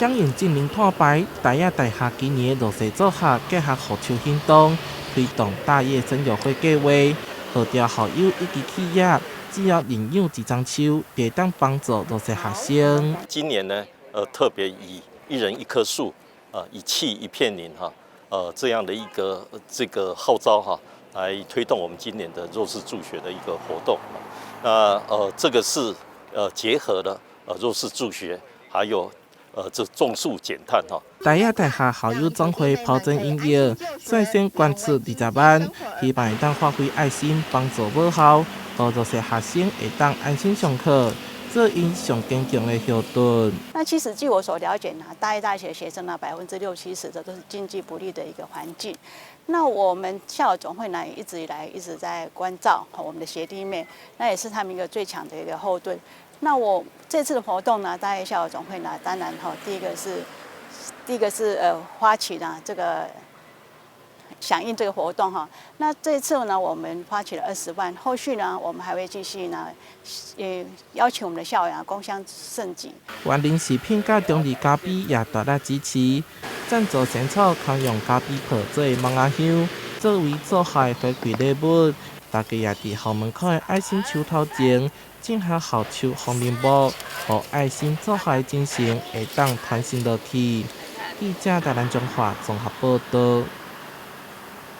响应今年摊牌，台亚大厦今年的落实做客结合护树行动，推动大业生育会计划，号召校友以及企业，只要领养一张树，就当帮助落实学生。今年呢，特别以一人一棵树，一气一片林哈，这样的一个这个号召哈，来推动我们今年的弱势助学的一个活动。那这个是结合了弱势助学，还有这种树减碳哈。台亚大厦校友总会抛砖引玉，率先捐出20万，希望会当发挥爱心，帮助母校，让弱势学生会当安心上课。这因上坚强的后盾。那其实据我所了解呢，大一大学学生呢60%-70%的都是经济不利的一个环境。那我们校友总会呢一直以来一直在关照我们的学弟妹，那也是他们一个最强的一个后盾。那我这次的活动呢，大一校友总会呢，当然第一个是发起呢这个。响应这个活动哈，那这次呢，我们发起了20万，后续呢，我们还会继续呢，邀请我们的校友共襄盛举。园林食品甲中立咖啡也大力支持，赞助仙草康用咖啡泡做的芒仔香，作为做客的回馈礼物。大家也伫校门口的爱心树头前种下校树红林木，让爱心做客的精神会当传承落去。记者台南中华综合报道。